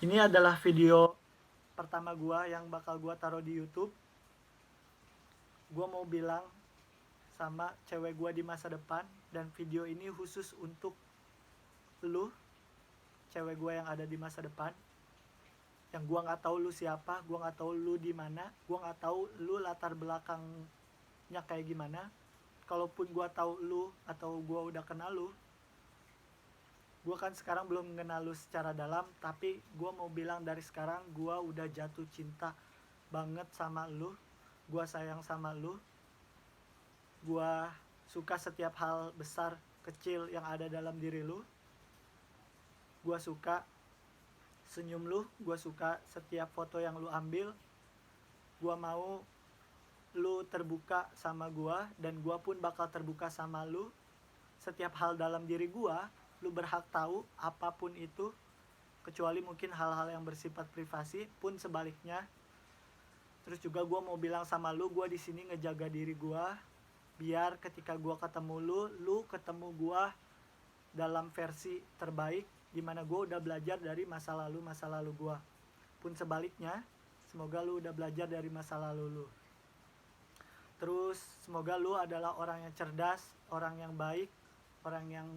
Ini adalah video pertama gua yang bakal gua taruh di YouTube. Gua mau bilang sama cewek gua di masa depan, dan video ini khusus untuk lu, cewek gua yang ada di masa depan. Yang gua nggak tahu lu siapa, gua nggak tahu lu di mana, gua nggak tahu lu latar belakangnya kayak gimana. Kalaupun gua tahu lu atau gua udah kenal lu, gua kan sekarang belum mengenal lu secara dalam, tapi gua mau bilang dari sekarang gua udah jatuh cinta banget sama lu. Gua sayang sama lu. Gua suka setiap hal besar kecil yang ada dalam diri lu. Gua suka senyum lu, gua suka setiap foto yang lu ambil. Gua mau lu terbuka sama gua, dan gua pun bakal terbuka sama lu. Setiap hal dalam diri gua, lu berhak tahu apapun itu, kecuali mungkin hal-hal yang bersifat privasi, pun sebaliknya. Terus juga gua mau bilang sama lu, gua di sini ngejaga diri gua, biar ketika gua ketemu lu ketemu gua dalam versi terbaik, dimana gua udah belajar dari masa lalu gua. Pun sebaliknya, semoga lu udah belajar dari masa lalu lu. Terus semoga lu adalah orang yang cerdas, orang yang baik, orang yang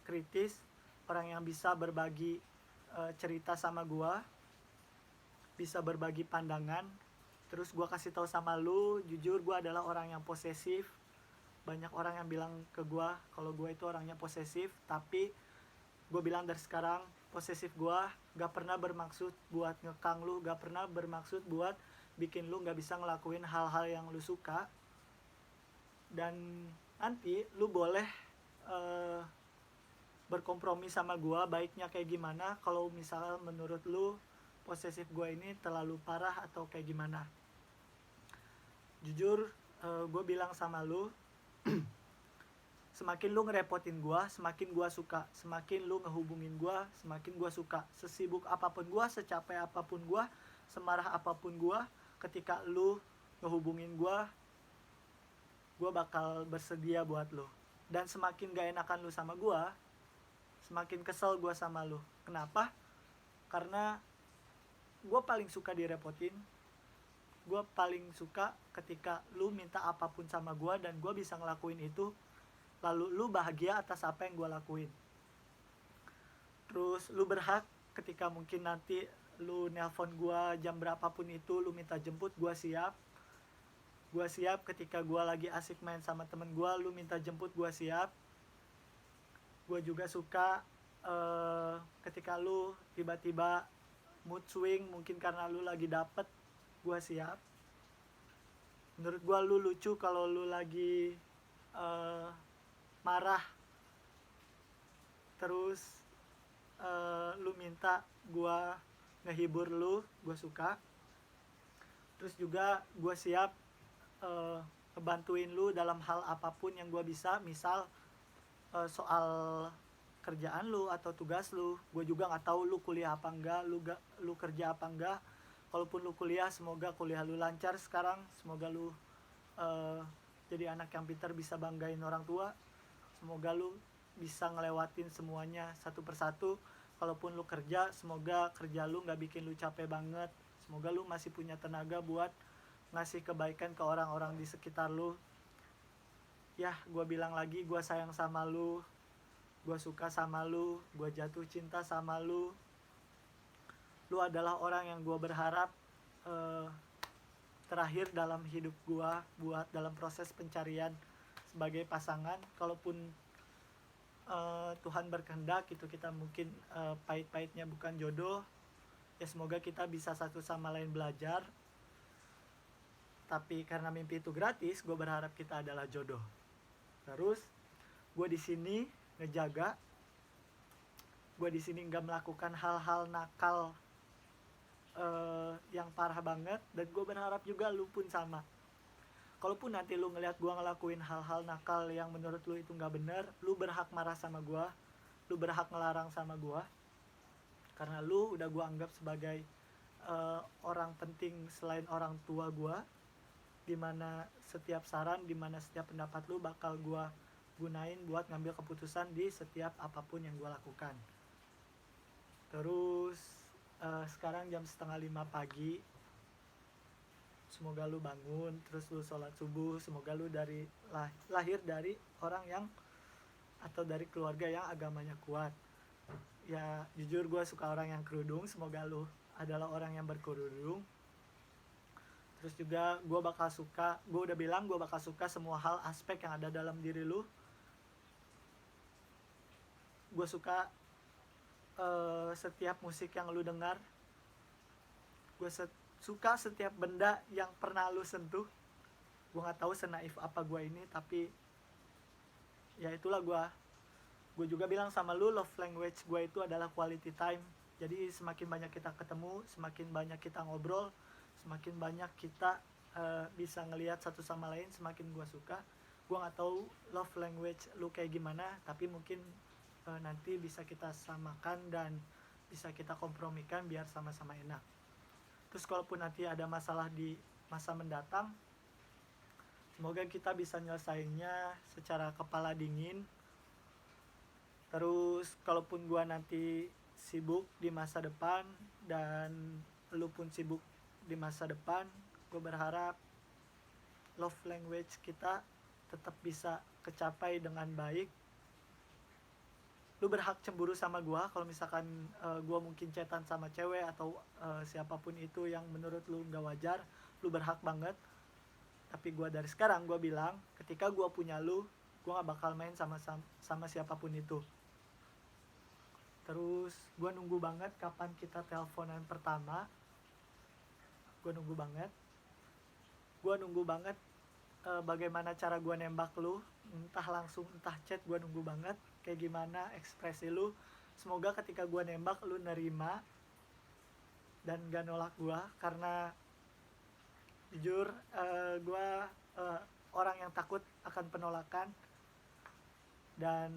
kritis, orang yang bisa berbagi cerita sama gua, bisa berbagi pandangan. Terus gua kasih tahu sama lu, jujur gua adalah orang yang posesif. Banyak orang yang bilang ke gua kalau gua itu orangnya posesif, tapi gua bilang dari sekarang, posesif gua gak pernah bermaksud buat ngekang lu, gak pernah bermaksud buat bikin lu gak bisa ngelakuin hal-hal yang lu suka. Dan nanti lu boleh berkompromi sama gua baiknya kayak gimana, kalau misalnya menurut lu posesif gua ini terlalu parah atau kayak gimana. Jujur, gue bilang sama lu, semakin lu ngerepotin gue, semakin gue suka. Semakin lu ngehubungin gue, semakin gue suka. Sesibuk apapun gue, secapek apapun gue, semarah apapun gue, ketika lu ngehubungin gue bakal bersedia buat lu. Dan semakin gak enakan lu sama gue, semakin kesel gue sama lu. Kenapa? Karena gue paling suka direpotin. Gue paling suka ketika lu minta apapun sama gue dan gue bisa ngelakuin itu, lalu lu bahagia atas apa yang gue lakuin. Terus lu berhak ketika mungkin nanti lu nelpon gue jam berapapun itu, lu minta jemput, gue siap. Gue siap ketika gue lagi asik main sama temen gue, lu minta jemput, gue siap. Gue juga suka ketika lu tiba-tiba mood swing, mungkin karena lu lagi dapet, gue siap. Menurut gue lu lucu kalau lu lagi marah, terus lu minta gue ngehibur lu, gue suka. Terus juga gue siap ngebantuin lu dalam hal apapun yang gue bisa. Misal soal kerjaan lu atau tugas lu, gue juga nggak tahu lu kuliah apa enggak, lu kerja apa enggak. Kalaupun lu kuliah, semoga kuliah lu lancar sekarang, semoga lu jadi anak yang pintar, bisa banggain orang tua. Semoga lu bisa ngelewatin semuanya satu persatu. Kalaupun lu kerja, semoga kerja lu gak bikin lu capek banget. Semoga lu masih punya tenaga buat ngasih kebaikan ke orang-orang di sekitar lu. Ya, gue bilang lagi, gue sayang sama lu, gue suka sama lu, gue jatuh cinta sama lu. Lu adalah orang yang gue berharap terakhir dalam hidup gue, buat dalam proses pencarian sebagai pasangan. Kalaupun Tuhan berkehendak gitu, kita mungkin pahit-pahitnya bukan jodoh, ya semoga kita bisa satu sama lain belajar. Tapi karena mimpi itu gratis, gue berharap kita adalah jodoh. Terus gue di sini ngejaga, gue di sini nggak melakukan hal-hal nakal yang parah banget, dan gue berharap juga lu pun sama. Kalaupun nanti lu ngeliat gue ngelakuin hal-hal nakal yang menurut lu itu gak bener, lu berhak marah sama gue, lu berhak ngelarang sama gue. Karena lu udah gue anggap sebagai orang penting selain orang tua gue, dimana setiap saran, dimana setiap pendapat lu bakal gue gunain buat ngambil keputusan di setiap apapun yang gue lakukan. Terus Terus sekarang jam 4:30 pagi, semoga lu bangun, terus lu sholat subuh. Semoga lu lahir dari orang yang atau dari keluarga yang agamanya kuat. Ya jujur gue suka orang yang kerudung, semoga lu adalah orang yang berkerudung. Terus juga gue udah bilang gue bakal suka semua hal aspek yang ada dalam diri lu. Gue suka setiap musik yang lu dengar. Gue suka setiap benda yang pernah lu sentuh. Gue nggak tahu senaif apa gue ini, tapi ya itulah gue juga bilang sama lu, love language gue itu adalah quality time. Jadi semakin banyak kita ketemu, semakin banyak kita ngobrol, semakin banyak kita bisa ngelihat satu sama lain, semakin gue suka. Gue nggak tahu love language lu kayak gimana, tapi mungkin nanti bisa kita samakan dan bisa kita kompromikan biar sama-sama enak. Terus kalaupun nanti ada masalah di masa mendatang, semoga kita bisa nyelesainnya secara kepala dingin. Terus kalaupun gua nanti sibuk di masa depan dan lu pun sibuk di masa depan, gue berharap love language kita tetap bisa kecapai dengan baik. Lu berhak cemburu sama gue kalau misalkan gue mungkin chatan sama cewek atau siapapun itu yang menurut lu gak wajar. Lu berhak banget. Tapi gue dari sekarang gue bilang, ketika gue punya lu, gue gak bakal main sama siapapun itu. Terus gue nunggu banget kapan kita teleponan pertama. Gue nunggu banget bagaimana cara gue nembak lu, entah langsung entah chat. Gue nunggu banget kayak gimana ekspresi lu. Semoga ketika gue nembak lu nerima dan gak nolak gue, karena jujur gue orang yang takut akan penolakan. Dan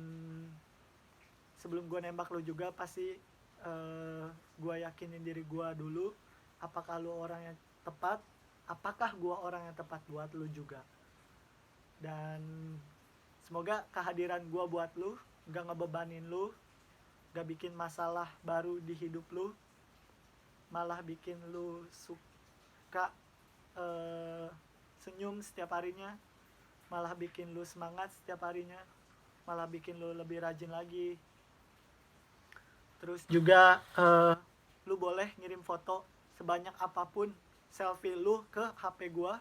sebelum gue nembak lu juga pasti gue yakinin diri gue dulu, apakah lu orang yang tepat, apakah gue orang yang tepat buat lu juga. Dan semoga kehadiran gue buat lu gak ngebebanin lu, gak bikin masalah baru di hidup lu, malah bikin lu suka senyum setiap harinya, malah bikin lu semangat setiap harinya, malah bikin lu lebih rajin lagi. Terus juga lu boleh ngirim foto sebanyak apapun selfie lu ke HP gue.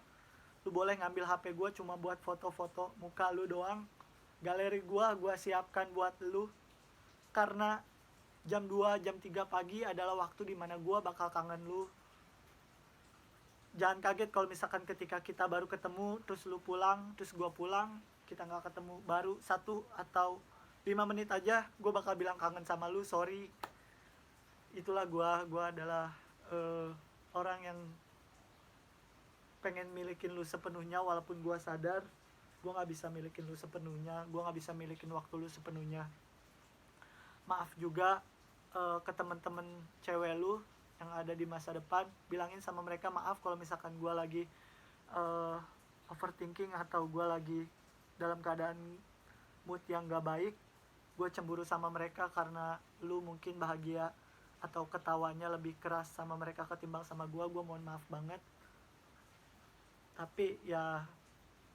Lu boleh ngambil HP gue cuma buat foto-foto muka lu doang. Galeri gue siapkan buat lu, karena jam 2, jam 3 pagi adalah waktu dimana gue bakal kangen lu. Jangan kaget kalau misalkan ketika kita baru ketemu, terus lu pulang, terus gue pulang, kita gak ketemu baru 1 atau 5 menit aja, gue bakal bilang kangen sama lu, sorry. Itulah gue adalah orang yang pengen milikin lu sepenuhnya, walaupun gue sadar gue gak bisa milikin lu sepenuhnya, gue gak bisa milikin waktu lu sepenuhnya. Maaf juga ke temen-temen cewek lu yang ada di masa depan, bilangin sama mereka maaf kalau misalkan gue lagi overthinking atau gue lagi dalam keadaan mood yang gak baik. Gue cemburu sama mereka karena lu mungkin bahagia atau ketawanya lebih keras sama mereka ketimbang sama gue mohon maaf banget. Tapi ya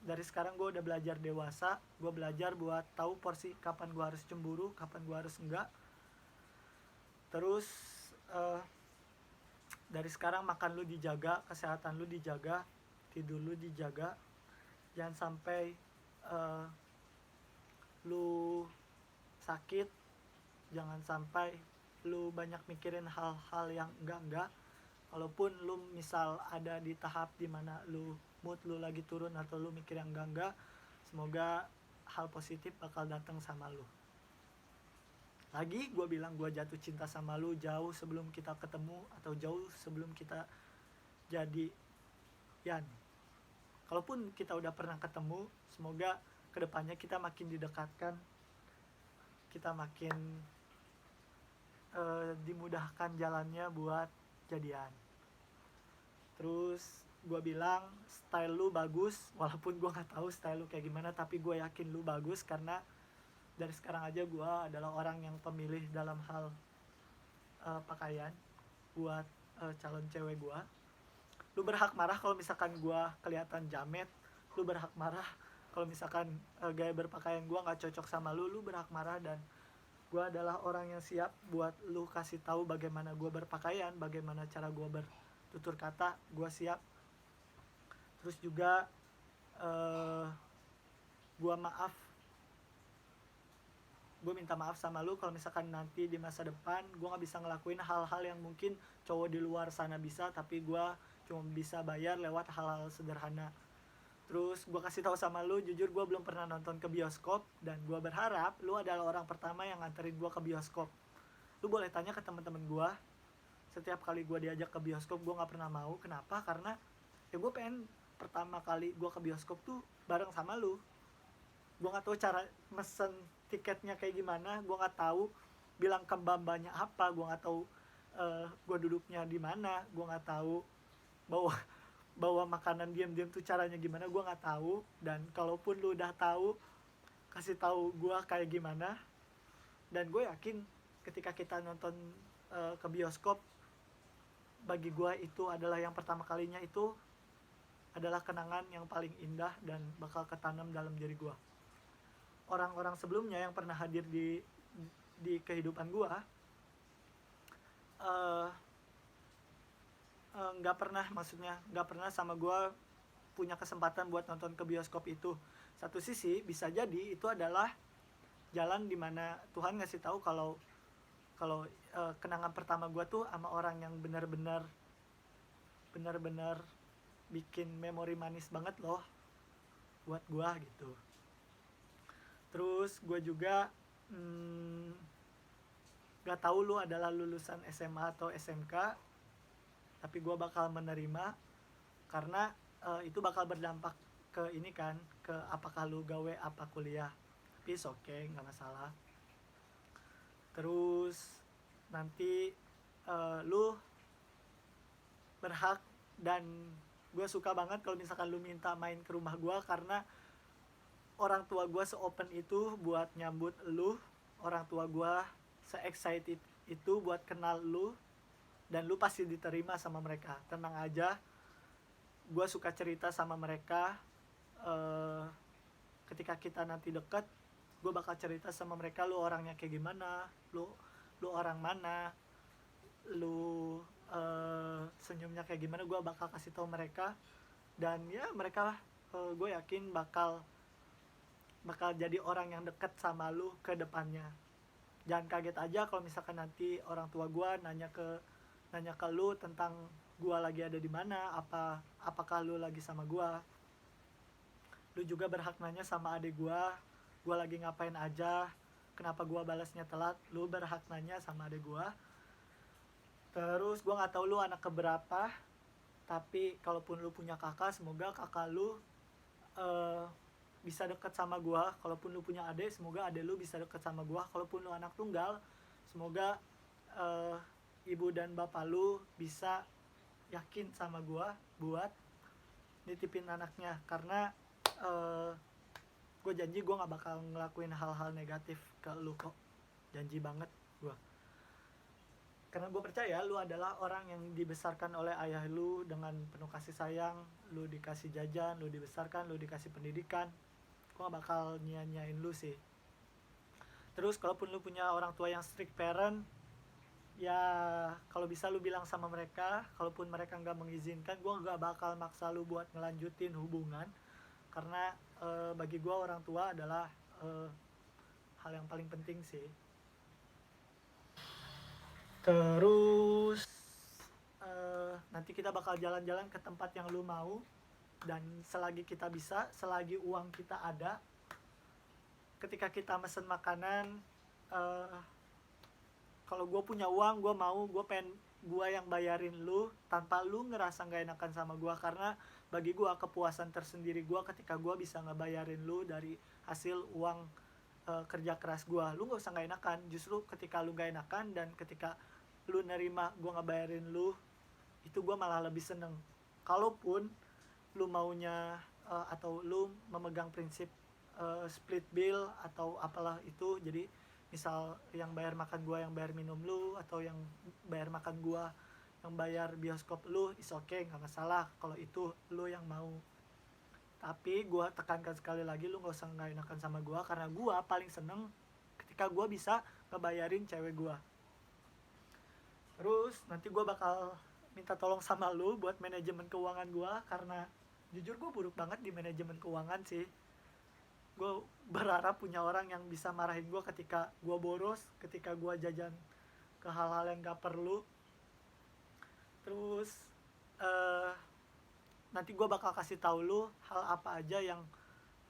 dari sekarang gue udah belajar dewasa, gue belajar buat tahu porsi kapan gue harus cemburu, kapan gue harus enggak. Terus dari sekarang makan lu dijaga, kesehatan lu dijaga, tidur lu dijaga, jangan sampai lu sakit, jangan sampai lu banyak mikirin hal-hal yang enggak. Walaupun lu misal ada di tahap dimana lu mood lu lagi turun atau lu mikir yang enggak, semoga hal positif bakal datang sama lu. Lagi gue bilang, gue jatuh cinta sama lu jauh sebelum kita ketemu atau jauh sebelum kita jadi Yan. Kalaupun kita udah pernah ketemu, semoga kedepannya kita makin didekatkan, kita makin dimudahkan jalannya buat jadian. Terus gue bilang style lu bagus, walaupun gue gak tahu style lu kayak gimana, tapi gue yakin lu bagus karena dari sekarang aja gue adalah orang yang pemilih dalam hal pakaian buat calon cewek gue. Lu berhak marah kalau misalkan gue kelihatan jamet, lu berhak marah kalau misalkan gaya berpakaian gue nggak cocok sama lu berhak marah. Dan gue adalah orang yang siap buat lu kasih tahu bagaimana gue berpakaian, bagaimana cara gue bertutur kata, gue siap. Terus juga gue minta maaf sama lu kalau misalkan nanti di masa depan gue nggak bisa ngelakuin hal-hal yang mungkin cowok di luar sana bisa, tapi gue cuma bisa bayar lewat hal-hal sederhana. Terus gue kasih tahu sama lu, jujur gue belum pernah nonton ke bioskop, dan gue berharap lu adalah orang pertama yang nganterin gue ke bioskop. Lu boleh tanya ke teman-teman gue, setiap kali gue diajak ke bioskop gue nggak pernah mau. Kenapa? Karena ya gue pengen pertama kali gue ke bioskop tuh bareng sama lu. Gue nggak tahu cara mesen tiketnya kayak gimana, gue nggak tahu bilang ke mbak-mbaknya apa, gue nggak tahu gue duduknya di mana, gue nggak tahu bawa makanan diam-diam tuh caranya gimana, gue nggak tahu. Dan kalaupun lu udah tahu, kasih tahu gue kayak gimana. Dan gue yakin ketika kita nonton ke bioskop, bagi gue itu adalah yang pertama kalinya, itu adalah kenangan yang paling indah dan bakal ketanam dalam diri gue. Orang-orang sebelumnya yang pernah hadir di kehidupan gue nggak pernah sama gue punya kesempatan buat nonton ke bioskop itu. Satu sisi bisa jadi itu adalah jalan dimana Tuhan ngasih tahu kalau kenangan pertama gue tuh sama orang yang benar-benar bikin memori manis banget loh buat gue gitu. Terus gue juga gak tahu lu adalah lulusan SMA atau SMK, tapi gue bakal menerima karena itu bakal berdampak ke ini kan, ke apakah lu gawe apa kuliah. Tapi oke, gak masalah. Terus nanti lu berhak, dan gue suka banget kalau misalkan lu minta main ke rumah gue, karena orang tua gue se-open itu buat nyambut lu, orang tua gue se-excited itu buat kenal lu, dan lu pasti diterima sama mereka. Tenang aja, gue suka cerita sama mereka. Ketika kita nanti deket, gue bakal cerita sama mereka, lu orangnya kayak gimana, lu orang mana, lu senyumnya kayak gimana, gue bakal kasih tahu mereka. Dan ya mereka gue yakin bakal jadi orang yang deket sama lu ke depannya. Jangan kaget aja kalau misalkan nanti orang tua gue nanya ke lu tentang gue lagi ada di mana, apakah lu lagi sama gue. Lu juga berhak nanya sama adik gue lagi ngapain aja, kenapa gue balasnya telat. Lu berhak nanya sama adik gue. Terus gue nggak tahu lu anak keberapa, tapi kalaupun lu punya kakak, semoga kakak lu bisa deket sama gue. Kalaupun lu punya adik, semoga adik lu bisa deket sama gue. Kalaupun lu anak tunggal, semoga ibu dan bapak lu bisa yakin sama gue buat nitipin anaknya. Karena gue janji gue gak bakal ngelakuin hal-hal negatif ke lu kok, janji banget gue. Karena gue percaya lu adalah orang yang dibesarkan oleh ayah lu dengan penuh kasih sayang. Lu dikasih jajan, lu dibesarkan, lu dikasih pendidikan. Gue gak bakal nyanyain lu sih. Terus kalaupun lu punya orang tua yang strict parent, ya kalau bisa lu bilang sama mereka. Kalaupun mereka gak mengizinkan, gue gak bakal maksa lu buat ngelanjutin hubungan. Karena bagi gue orang tua adalah hal yang paling penting sih. Terus nanti kita bakal jalan-jalan ke tempat yang lu mau. Dan selagi kita bisa, selagi uang kita ada, ketika kita mesen makanan, kalau gue punya uang, gue pengen gue yang bayarin lu tanpa lu ngerasa gak enakan sama gue. Karena bagi gue kepuasan tersendiri gue ketika gue bisa ngebayarin lu dari hasil uang kerja keras gue. Lu gak usah gak enakan, justru ketika lu gak enakan dan ketika lu nerima gue ngebayarin lu, itu gue malah lebih seneng. Kalaupun lu maunya atau lu memegang prinsip split bill atau apalah itu, jadi misal yang bayar makan gua, yang bayar minum lu, atau yang bayar makan gua, yang bayar bioskop lu, is okay, nggak masalah kalau itu lu yang mau. Tapi gua tekankan sekali lagi, lu nggak usah nggak enakan sama gua, karena gua paling seneng ketika gua bisa ngebayarin cewek gua. Terus nanti gua bakal minta tolong sama lu buat manajemen keuangan gua, karena jujur gua buruk banget di manajemen keuangan sih. Gue berharap punya orang yang bisa marahin gue ketika gue boros, ketika gue jajan ke hal-hal yang gak perlu. Terus nanti gue bakal kasih tahu lu hal apa aja yang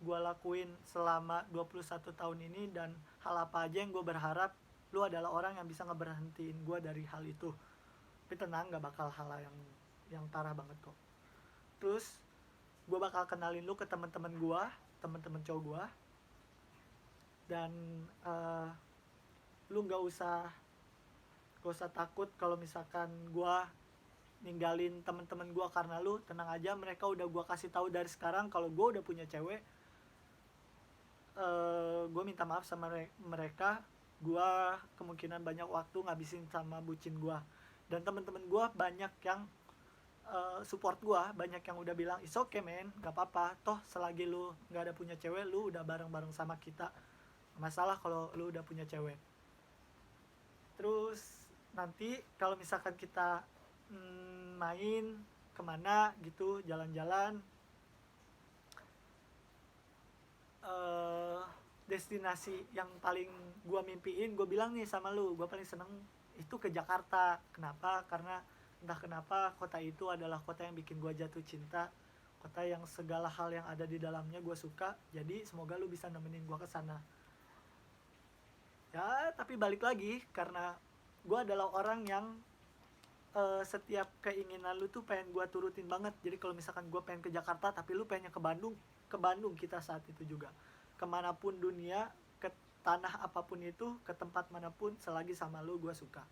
gue lakuin selama 21 tahun ini, dan hal apa aja yang gue berharap lu adalah orang yang bisa ngeberhentiin gue dari hal itu. Tapi tenang, gak bakal hal yang parah banget kok. Terus gue bakal kenalin lu ke teman-teman gue, teman-teman cowok gue, dan lu nggak usah takut kalau misalkan gue ninggalin teman-teman gue karena lu. Tenang aja, mereka udah gue kasih tahu dari sekarang kalau gue udah punya cewek. Gue minta maaf sama mereka. Gue kemungkinan banyak waktu ngabisin sama bucin gue, dan teman-teman gue banyak yang support gue, banyak yang udah bilang it's okay man, gak apa-apa, toh selagi lu gak ada punya cewek, lu udah bareng-bareng sama kita, masalah kalau lu udah punya cewek. Terus nanti kalau misalkan kita main kemana gitu, jalan-jalan, destinasi yang paling gue mimpiin, gue bilang nih sama lu, gue paling seneng itu ke Jakarta. Kenapa? Karena entah kenapa kota itu adalah kota yang bikin gue jatuh cinta, kota yang segala hal yang ada di dalamnya gue suka. Jadi semoga lu bisa nemenin gue ke sana. Ya, tapi balik lagi, karena gue adalah orang yang setiap keinginan lu tuh pengen gue turutin banget. Jadi kalau misalkan gue pengen ke Jakarta tapi lu pengen ke Bandung kita saat itu juga. Kemanapun dunia, ke tanah apapun itu, ke tempat manapun, selagi sama lu gue suka.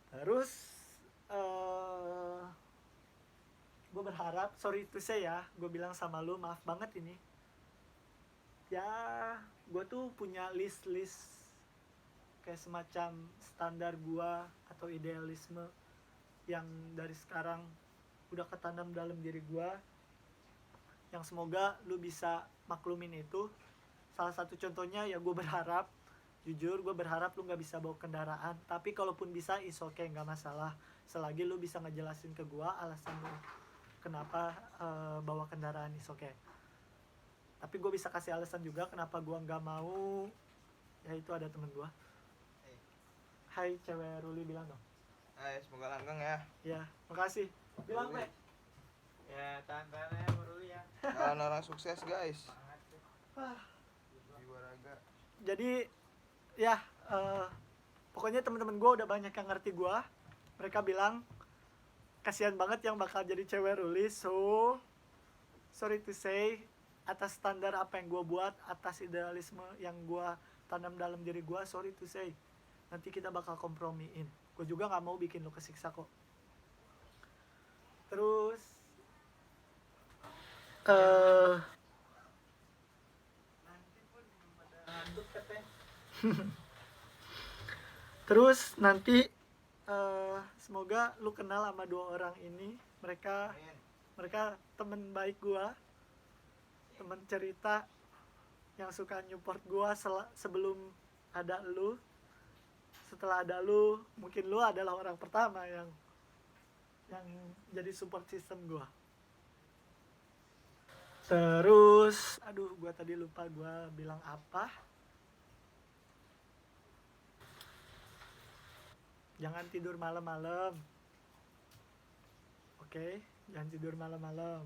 Terus gue berharap, sorry to say ya, gue bilang sama lu, maaf banget ini ya, gue tuh punya list kayak semacam standar gue atau idealisme yang dari sekarang udah ketanam dalam diri gue, yang semoga lu bisa maklumin itu. Salah satu contohnya ya, gue berharap, jujur gue berharap lu gak bisa bawa kendaraan, tapi kalaupun bisa is okay, gak masalah, selagi lu bisa ngejelasin ke gue alasan lu kenapa bawa kendaraan is okay. Tapi gue bisa kasih alasan juga kenapa gue gak mau, yaitu ada temen gue. Hai cewek Ruli, bilang dong. Hai, semoga langgeng ya. Ya, makasih. Bilang Pak. Ya, tahan-tahan ya Ruli ya. Kalian orang sukses guys. Jiwa raga. Jadi ya, pokoknya teman-teman gue udah banyak yang ngerti gue. Mereka bilang kasihan banget yang bakal jadi cewek Ruli. So sorry to say, atas standar apa yang gue buat, atas idealisme yang gue tanam dalam diri gue, sorry to say, nanti kita bakal kompromiin. Gue juga gak mau bikin lo kesiksa kok. Terus terus nanti semoga lu kenal sama dua orang ini. Mereka temen baik gua, temen cerita yang suka nyupport gua sebelum ada lu. Setelah ada lu, mungkin lu adalah orang pertama yang jadi support system gua. Terus, aduh, gue tadi lupa gue bilang apa. Jangan tidur malam-malam. Oke, jangan tidur malam-malam.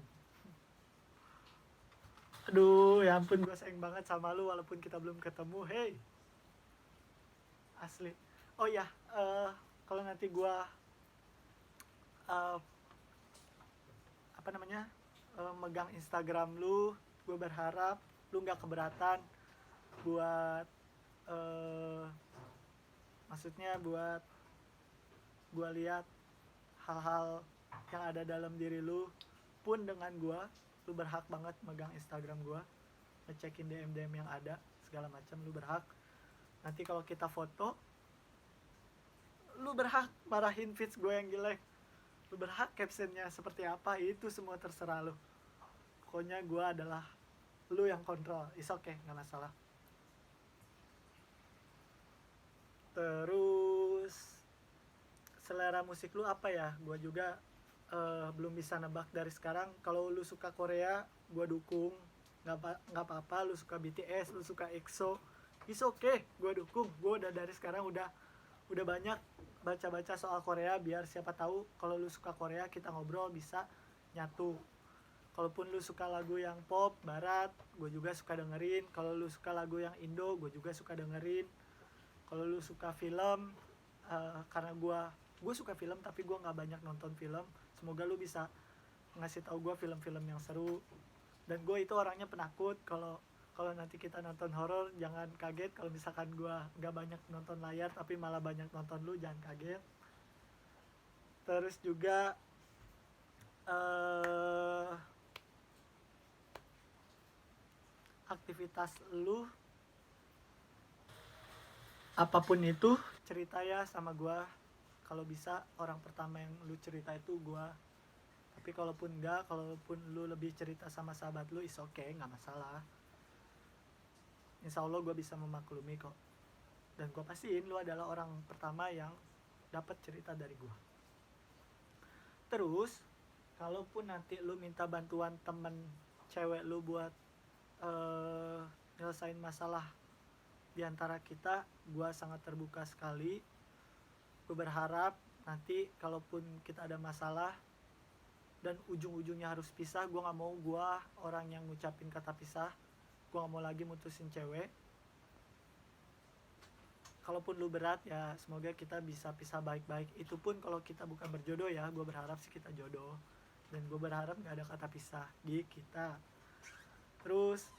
Aduh, ya ampun, gue sayang banget sama lu walaupun kita belum ketemu. Hey, asli. Oh ya, kalau nanti gue megang Instagram lu, gue berharap lu nggak keberatan buat maksudnya buat gue lihat hal-hal yang ada dalam diri lu. Pun dengan gue, lu berhak banget megang Instagram gue, ngecekin DM yang ada segala macam, lu berhak. nanti kalau kita foto, lu berhak marahin feeds gue yang jelek, lu berhak captionnya seperti apa, itu semua terserah lu. Pokoknya gue adalah lu yang kontrol. Is okay, nggak masalah. Terus selera musik lu apa ya? Gue juga belum bisa nebak dari sekarang. Kalau lu suka Korea, gue dukung. Nggak apa-apa. Lu suka BTS, lu suka EXO, is okay, gue dukung. Gue udah dari sekarang udah banyak baca-baca soal Korea, biar siapa tahu kalau lu suka Korea kita ngobrol bisa nyatu. Kalaupun lu suka lagu yang pop barat, gue juga suka dengerin. Kalau lu suka lagu yang Indo, gue juga suka dengerin. Kalau lu suka film, karena gue suka film tapi gue nggak banyak nonton film, semoga lu bisa ngasih tahu gue film-film yang seru. Dan gue itu orangnya penakut. Kalau nanti kita nonton horor, jangan kaget kalau misalkan gue nggak banyak nonton layar tapi malah banyak nonton lu, jangan kaget. Terus juga aktivitas lu apapun itu cerita ya sama gue. Kalau bisa orang pertama yang lu cerita itu gue. Tapi kalaupun lu lebih cerita sama sahabat lu, is okay, nggak masalah. Insya Allah gue bisa memaklumi kok. Dan gue pastiin lu adalah orang pertama yang dapat cerita dari gue. Terus kalaupun nanti lu minta bantuan temen cewek lu buat nyelesain masalah di antara kita, gue sangat terbuka sekali. Gue berharap nanti kalaupun kita ada masalah dan ujung-ujungnya harus pisah, gue gak mau gue orang yang ngucapin kata pisah. Gue gak mau lagi mutusin cewek. Kalaupun lu berat ya semoga kita bisa pisah baik-baik. Itu pun kalau kita bukan berjodoh ya, gue berharap sih kita jodoh. Dan gue berharap gak ada kata pisah di kita. Terus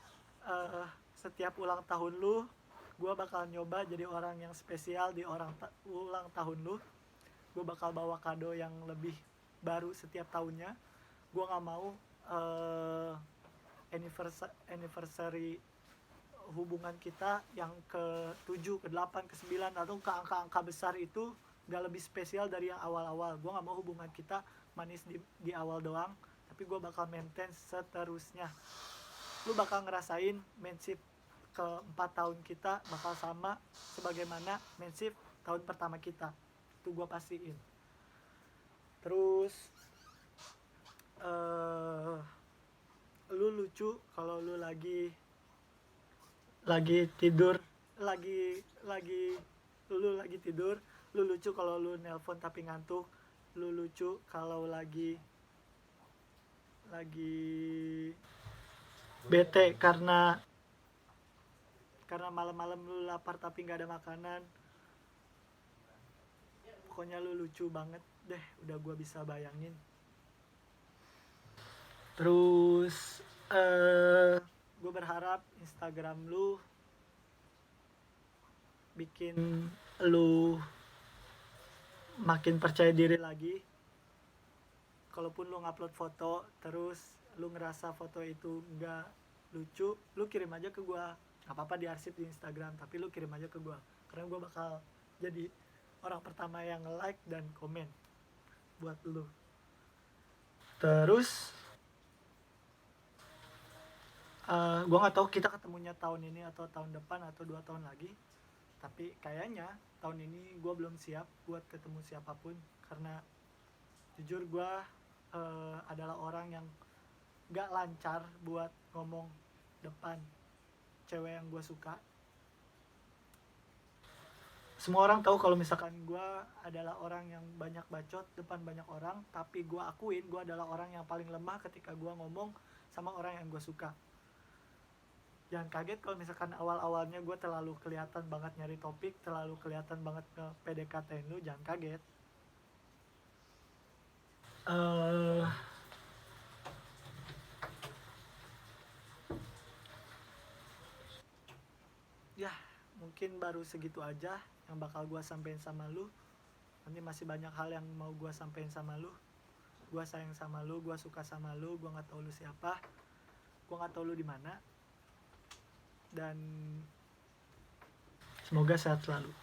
setiap ulang tahun lu, gue bakal nyoba jadi orang yang spesial di ulang tahun lu. Gue bakal bawa kado yang lebih baru setiap tahunnya. Gue gak mau anniversary hubungan kita yang ke-7, ke-8, ke-9 atau ke angka-angka besar itu gak lebih spesial dari yang awal-awal. Gue gak mau hubungan kita manis di awal doang, tapi gue bakal maintain seterusnya. Lu bakal ngerasain mindset ke-4 tahun kita bakal sama sebagaimana mindset tahun pertama kita. Itu gue pastiin. Terus lu lucu kalau lu lagi tidur, lu lagi tidur. Lu lucu kalau lu nelpon tapi ngantuk. Lu lucu kalau lagi bete karena malam-malam lu lapar tapi nggak ada makanan. Pokoknya lu lucu banget deh, udah gua bisa bayangin. Terus gue berharap Instagram lu bikin lu makin percaya diri lagi. Kalaupun lu ngupload foto terus lu ngerasa foto itu nggak lucu, lu kirim aja ke gue. Nggak apa-apa diarsip di Instagram, tapi lu kirim aja ke gue, karena gue bakal jadi orang pertama yang like dan komen buat lu. Terus gue nggak tahu kita ketemunya tahun ini atau tahun depan atau 2 tahun lagi, tapi kayaknya tahun ini gue belum siap buat ketemu siapapun, karena jujur gue adalah orang yang gak lancar buat ngomong depan cewek yang gue suka. Semua orang tahu kalau misalkan gue adalah orang yang banyak bacot depan banyak orang, tapi gue akuin gue adalah orang yang paling lemah ketika gue ngomong sama orang yang gue suka. Jangan kaget kalau misalkan awal-awalnya gue terlalu kelihatan banget nyari topik, terlalu kelihatan banget ke PDKT lu, jangan kaget. Ya mungkin baru segitu aja yang bakal gue sampein sama lu. Nanti masih banyak hal yang mau gue sampein sama lu. Gue sayang sama lu, gue suka sama lu, gue nggak tahu lu siapa, gue nggak tahu lu di mana. Dan Semoga sehat selalu.